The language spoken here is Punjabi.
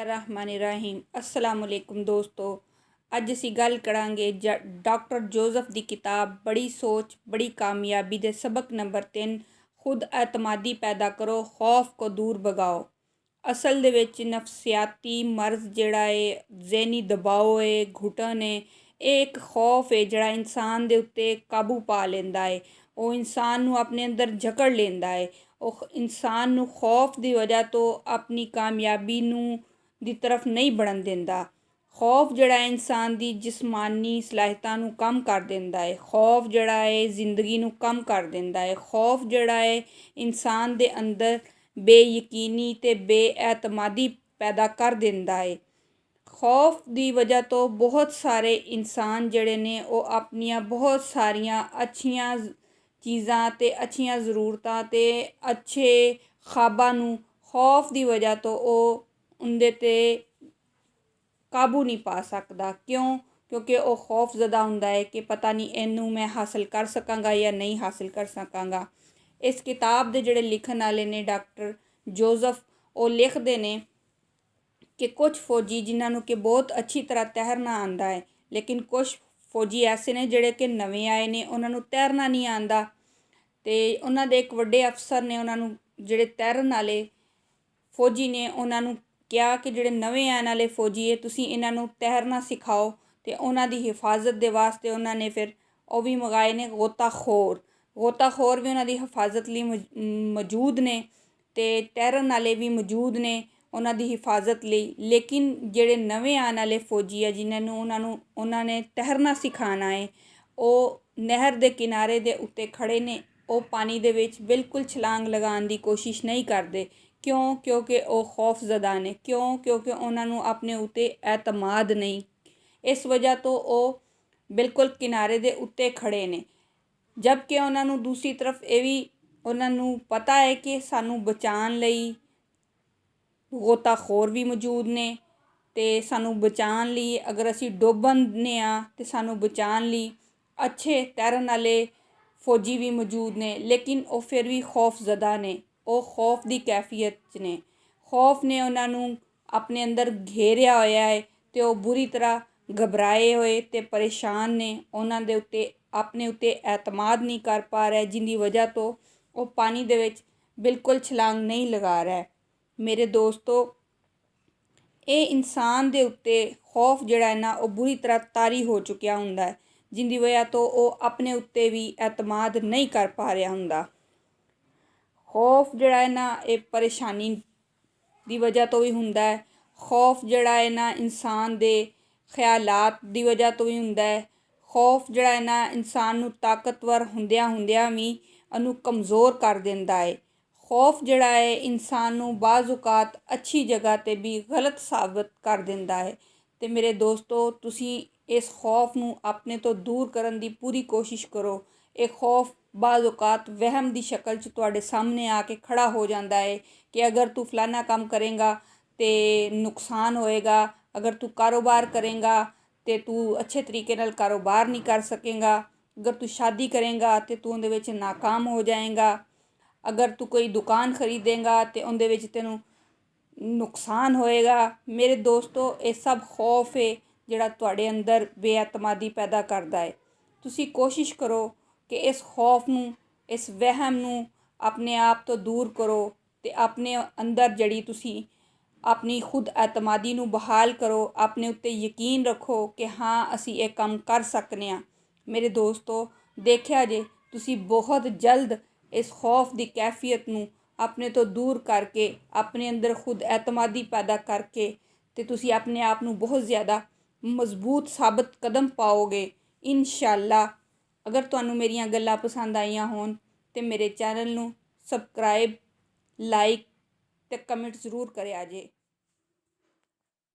रहमानिर्रहीम अस्सलाम वालेकुम दोस्तों। ਅੱਜ ਅਸੀਂ ਗੱਲ ਕਰਾਂਗੇ ਡਾਕਟਰ ਜੋਜ਼ਫ ਦੀ ਕਿਤਾਬ ਬੜੀ ਸੋਚ ਬੜੀ ਕਾਮਯਾਬੀ ਦੇ ਸਬਕ ਨੰਬਰ 3 ਖੁਦ ਐਤਮਾਦੀ ਪੈਦਾ ਕਰੋ ਖੌਫ ਕੋ ਦੂਰ ਭਗਾਓ। ਅਸਲ ਦੇ ਵਿੱਚ ਨਫਸਿਆਤੀ ਮਰਜ਼ ਜਿਹੜਾ ਹੈ, ਜ਼ਹਿਨੀ ਦਬਾਅ ਹੈ, ਘੁਟਨ ਹੈ, ਇਹ ਇੱਕ ਖੌਫ ਹੈ ਜਿਹੜਾ ਇਨਸਾਨ ਦੇ ਉੱਤੇ ਕਾਬੂ ਪਾ ਲੈਂਦਾ ਹੈ। ਉਹ ਇਨਸਾਨ ਨੂੰ ਆਪਣੇ ਅੰਦਰ ਜਕੜ ਲੈਂਦਾ ਹੈ। ਉਹ ਇਨਸਾਨ ਨੂੰ ਖੌਫ ਦੀ ਵਜ੍ਹਾ ਤੋਂ ਆਪਣੀ ਕਾਮਯਾਬੀ ਨੂੰ ਦੀ ਤਰਫ ਨਹੀਂ बढ़न ਦਿੰਦਾ। ਖੌਫ ਜਿਹੜਾ ਇਨਸਾਨ ਦੀ ਜਿਸਮਾਨੀ ਸਲਾਹਿਤਾਂ ਨੂੰ ਕਮ ਕਰ ਦਿੰਦਾ ਹੈ। ਖੌਫ ਜਿਹੜਾ ਹੈ ਜ਼ਿੰਦਗੀ ਨੂੰ ਕਮ ਕਰ ਦਿੰਦਾ ਹੈ। ਖੌਫ ਜਿਹੜਾ ਹੈ ਇਨਸਾਨ ਦੇ ਅੰਦਰ ਬੇਯਕੀਨੀ ਅਤੇ ਬੇਐਤਮਾਦੀ ਪੈਦਾ ਕਰ ਦਿੰਦਾ ਹੈ। ਖੌਫ ਦੀ ਵਜ੍ਹਾ ਤੋਂ ਬਹੁਤ ਸਾਰੇ ਇਨਸਾਨ ਜਿਹੜੇ ਨੇ ਉਹ ਆਪਣੀਆਂ ਬਹੁਤ ਸਾਰੀਆਂ ਅੱਛੀਆਂ ਚੀਜ਼ਾਂ ਅਤੇ ਅੱਛੀਆਂ ਜ਼ਰੂਰਤਾਂ ਅਤੇ ਅੱਛੇ ਖ਼ਾਬਾਂ ਨੂੰ ਖੌਫ ਦੀ ਵਜ੍ਹਾ ਤੋਂ ਉਹ ਉਹਦੇ 'ਤੇ ਕਾਬੂ ਨਹੀਂ ਪਾ ਸਕਦਾ। ਕਿਉਂਕਿ ਉਹ ਖੌਫਜ਼ਦਾ ਹੁੰਦਾ ਹੈ ਕਿ ਪਤਾ ਨਹੀਂ ਇਹਨੂੰ ਮੈਂ ਹਾਸਿਲ ਕਰ ਸਕਾਂਗਾ ਜਾਂ ਨਹੀਂ ਹਾਸਿਲ ਕਰ ਸਕਾਂਗਾ। ਇਸ ਕਿਤਾਬ ਦੇ ਜਿਹੜੇ ਲਿਖਣ ਵਾਲੇ ਨੇ ਡਾਕਟਰ ਜੋਜ਼ਫ, ਉਹ ਲਿਖਦੇ ਨੇ ਕਿ ਕੁਝ ਫੌਜੀ ਜਿਨ੍ਹਾਂ ਨੂੰ ਕਿ ਬਹੁਤ ਅੱਛੀ ਤਰ੍ਹਾਂ ਤੈਰਨਾ ਆਉਂਦਾ ਹੈ, ਲੇਕਿਨ ਕੁਝ ਫੌਜੀ ਐਸੇ ਨੇ ਜਿਹੜੇ ਕਿ ਨਵੇਂ ਆਏ ਨੇ, ਉਹਨਾਂ ਨੂੰ ਤੈਰਨਾ ਨਹੀਂ ਆਉਂਦਾ। ਅਤੇ ਉਹਨਾਂ ਦੇ ਇੱਕ ਵੱਡੇ ਅਫਸਰ ਨੇ ਉਹਨਾਂ ਨੂੰ, ਜਿਹੜੇ ਤੈਰਨ ਵਾਲੇ ਫੌਜੀ ਨੇ, ਉਹਨਾਂ ਨੂੰ ਕਿਹਾ ਕਿ ਜਿਹੜੇ ਨਵੇਂ ਆਉਣ ਵਾਲੇ ਫੌਜੀ ਹੈ ਤੁਸੀਂ ਇਹਨਾਂ ਨੂੰ ਤੈਰਨਾ ਸਿਖਾਓ। ਅਤੇ ਉਹਨਾਂ ਦੀ ਹਿਫਾਜ਼ਤ ਦੇ ਵਾਸਤੇ ਉਹਨਾਂ ਨੇ ਫਿਰ ਉਹ ਵੀ ਮੰਗਾਏ ਨੇ ਗੋਤਾਖੋਰ ਵੀ ਉਹਨਾਂ ਦੀ ਹਿਫਾਜ਼ਤ ਲਈ ਮੌਜੂਦ ਨੇ ਅਤੇ ਤੈਰਨ ਵਾਲੇ ਵੀ ਮੌਜੂਦ ਨੇ ਉਹਨਾਂ ਦੀ ਹਿਫਾਜ਼ਤ ਲਈ। ਲੇਕਿਨ ਜਿਹੜੇ ਨਵੇਂ ਆਉਣ ਵਾਲੇ ਫੌਜੀ ਆ ਜਿਨ੍ਹਾਂ ਨੂੰ ਉਹਨਾਂ ਨੇ ਤੈਰਨਾ ਸਿਖਾਉਣਾ ਹੈ, ਉਹ ਨਹਿਰ ਦੇ ਕਿਨਾਰੇ ਦੇ ਉੱਤੇ ਖੜ੍ਹੇ ਨੇ। ਉਹ ਪਾਣੀ ਦੇ ਵਿੱਚ ਬਿਲਕੁਲ ਛਲਾਂਗ ਲਗਾਉਣ ਦੀ ਕੋਸ਼ਿਸ਼ ਨਹੀਂ ਕਰਦੇ। ਕਿਉਂਕਿ ਉਹ ਖੌਫਜ਼ਦਾ ਨੇ। ਕਿਉਂਕਿ ਉਹਨਾਂ ਨੂੰ ਆਪਣੇ ਉੱਤੇ ਐਤਮਾਦ ਨਹੀਂ। ਇਸ ਵਜ੍ਹਾ ਤੋਂ ਉਹ ਬਿਲਕੁਲ ਕਿਨਾਰੇ ਦੇ ਉੱਤੇ ਖੜ੍ਹੇ ਨੇ। ਜਦਕਿ ਉਹਨਾਂ ਨੂੰ ਦੂਸਰੀ ਤਰਫ ਇਹ ਵੀ ਉਹਨਾਂ ਨੂੰ ਪਤਾ ਹੈ ਕਿ ਸਾਨੂੰ ਬਚਾਉਣ ਲਈ ਗੋਤਾਖੋਰ ਵੀ ਮੌਜੂਦ ਨੇ ਅਤੇ ਸਾਨੂੰ ਬਚਾਉਣ ਲਈ ਅਗਰ ਅਸੀਂ ਡੁੱਬਦੇ ਹਾਂ ਅਤੇ ਸਾਨੂੰ ਬਚਾਉਣ ਲਈ ਅੱਛੇ ਤੈਰਨ ਵਾਲੇ ਫੌਜੀ ਵੀ ਮੌਜੂਦ ਨੇ। ਲੇਕਿਨ ਉਹ ਫਿਰ ਵੀ ਖੌਫਜ਼ਦਾ ਨੇ। ਉਹ ਖੌਫ ਦੀ ਕੈਫੀਅਤ 'ਚ ਨੇ। ਖੌਫ ਨੇ ਉਹਨਾਂ ਨੂੰ ਆਪਣੇ ਅੰਦਰ ਘੇਰਿਆ ਹੋਇਆ ਹੈ ਅਤੇ ਉਹ ਬੁਰੀ ਤਰ੍ਹਾਂ ਘਬਰਾਏ ਹੋਏ ਅਤੇ ਪਰੇਸ਼ਾਨ ਨੇ। ਉਹਨਾਂ ਦੇ ਉੱਤੇ ਆਪਣੇ ਉੱਤੇ ਐਤਮਾਦ ਨਹੀਂ ਕਰ ਪਾ ਰਿਹਾ, ਜਿਹਦੀ ਵਜ੍ਹਾ ਤੋਂ ਉਹ ਪਾਣੀ ਦੇ ਵਿੱਚ ਬਿਲਕੁਲ ਛਲਾਂਗ ਨਹੀਂ ਲਗਾ ਰਿਹਾ। ਮੇਰੇ ਦੋਸਤੋ, ਇਹ ਇਨਸਾਨ ਦੇ ਉੱਤੇ ਖੌਫ ਜਿਹੜਾ ਹੈ ਨਾ, ਉਹ ਬੁਰੀ ਤਰ੍ਹਾਂ ਤਾਰੀ ਹੋ ਚੁੱਕਿਆ ਹੁੰਦਾ ਹੈ, ਜਿਹਦੀ ਵਜ੍ਹਾ ਤੋਂ ਉਹ ਆਪਣੇ ਉੱਤੇ ਵੀ ਐਤਮਾਦ ਨਹੀਂ ਕਰ ਪਾ ਰਿਹਾ ਹੁੰਦਾ। ਖੌਫ ਜਿਹੜਾ ਹੈ ਨਾ, ਇਹ ਪਰੇਸ਼ਾਨੀ ਦੀ ਵਜ੍ਹਾ ਤੋਂ ਵੀ ਹੁੰਦਾ ਹੈ। ਖੌਫ ਜਿਹੜਾ ਹੈ ਨਾ ਇਨਸਾਨ ਦੇ ਖਿਆਲਾਤ ਦੀ ਵਜ੍ਹਾ ਤੋਂ ਵੀ ਹੁੰਦਾ ਹੈ। ਖੌਫ ਜਿਹੜਾ ਹੈ ਨਾ ਇਨਸਾਨ ਨੂੰ ਤਾਕਤਵਰ ਹੁੰਦਿਆਂ ਵੀ ਉਹਨੂੰ ਕਮਜ਼ੋਰ ਕਰ ਦਿੰਦਾ ਹੈ। ਖੌਫ ਜਿਹੜਾ ਹੈ ਇਨਸਾਨ ਨੂੰ ਬਾਜ਼ ਔਕਾਤ ਅੱਛੀ ਜਗ੍ਹਾ 'ਤੇ ਵੀ ਗਲਤ ਸਾਬਤ ਕਰ ਦਿੰਦਾ ਹੈ। ਅਤੇ ਮੇਰੇ ਦੋਸਤੋ, ਤੁਸੀਂ ਇਸ ਖੌਫ ਨੂੰ ਆਪਣੇ ਤੋਂ ਦੂਰ ਕਰਨ ਦੀ ਪੂਰੀ ਕੋਸ਼ਿਸ਼ ਕਰੋ। ਇਹ ਖੌਫ ਬਾਜ਼ ਔਕਾਤ ਵਹਿਮ ਦੀ ਸ਼ਕਲ 'ਚ ਤੁਹਾਡੇ ਸਾਹਮਣੇ ਆ ਕੇ ਖੜ੍ਹਾ ਹੋ ਜਾਂਦਾ ਹੈ ਕਿ ਅਗਰ ਤੂੰ ਫਲਾਨਾ ਕੰਮ ਕਰੇਗਾ ਤਾਂ ਨੁਕਸਾਨ ਹੋਏਗਾ, ਅਗਰ ਤੂੰ ਕਾਰੋਬਾਰ ਕਰੇਗਾ ਤਾਂ ਤੂੰ ਅੱਛੇ ਤਰੀਕੇ ਨਾਲ ਕਾਰੋਬਾਰ ਨਹੀਂ ਕਰ ਸਕੇਗਾ, ਅਗਰ ਤੂੰ ਸ਼ਾਦੀ ਕਰੇਗਾ ਤਾਂ ਤੂੰ ਉਹਦੇ ਵਿੱਚ ਨਾਕਾਮ ਹੋ ਜਾਏਗਾ, ਅਗਰ ਤੂੰ ਕੋਈ ਦੁਕਾਨ ਖਰੀਦੇਗਾ ਤਾਂ ਉਹਦੇ ਵਿੱਚ ਤੈਨੂੰ ਨੁਕਸਾਨ ਹੋਏਗਾ। ਮੇਰੇ ਦੋਸਤੋ, ਇਹ ਸਭ ਖੌਫ ਹੈ ਜਿਹੜਾ ਤੁਹਾਡੇ ਅੰਦਰ ਬੇਐਤਮਾਦੀ ਪੈਦਾ ਕਰਦਾ ਹੈ। ਤੁਸੀਂ ਕੋਸ਼ਿਸ਼ ਕਰੋ ਕਿ ਇਸ ਖੌਫ ਨੂੰ, ਇਸ ਵਹਿਮ ਨੂੰ ਆਪਣੇ ਆਪ ਤੋਂ ਦੂਰ ਕਰੋ ਅਤੇ ਆਪਣੇ ਅੰਦਰ ਜਿਹੜੀ ਤੁਸੀਂ ਆਪਣੀ ਖੁਦ ਐਤਮਾਦੀ ਨੂੰ ਬਹਾਲ ਕਰੋ। ਆਪਣੇ ਉੱਤੇ ਯਕੀਨ ਰੱਖੋ ਕਿ ਹਾਂ ਅਸੀਂ ਇਹ ਕੰਮ ਕਰ ਸਕਦੇ ਹਾਂ। ਮੇਰੇ ਦੋਸਤੋ, ਦੇਖਿਆ ਜੇ ਤੁਸੀਂ ਬਹੁਤ ਜਲਦ ਇਸ ਖੌਫ ਦੀ ਕੈਫੀਅਤ ਨੂੰ ਆਪਣੇ ਤੋਂ ਦੂਰ ਕਰਕੇ ਆਪਣੇ ਅੰਦਰ ਖੁਦ ਐਤਮਾਦੀ ਪੈਦਾ ਕਰਕੇ ਅਤੇ ਤੁਸੀਂ ਆਪਣੇ ਆਪ ਨੂੰ ਬਹੁਤ ਜ਼ਿਆਦਾ ਮਜ਼ਬੂਤ ਸਾਬਤ ਕਦਮ ਪਾਓਗੇ ਇਨਸ਼ਾਅੱਲਾ। ਅਗਰ ਤੁਹਾਨੂੰ ਮੇਰੀਆਂ ਗੱਲਾਂ ਪਸੰਦ ਆਈਆਂ ਹੋਣ ਤਾਂ ਮੇਰੇ ਚੈਨਲ ਨੂੰ ਸਬਸਕ੍ਰਾਈਬ, ਲਾਈਕ ਅਤੇ ਕਮੈਂਟ ਜ਼ਰੂਰ ਕਰਿਆ ਜੇ।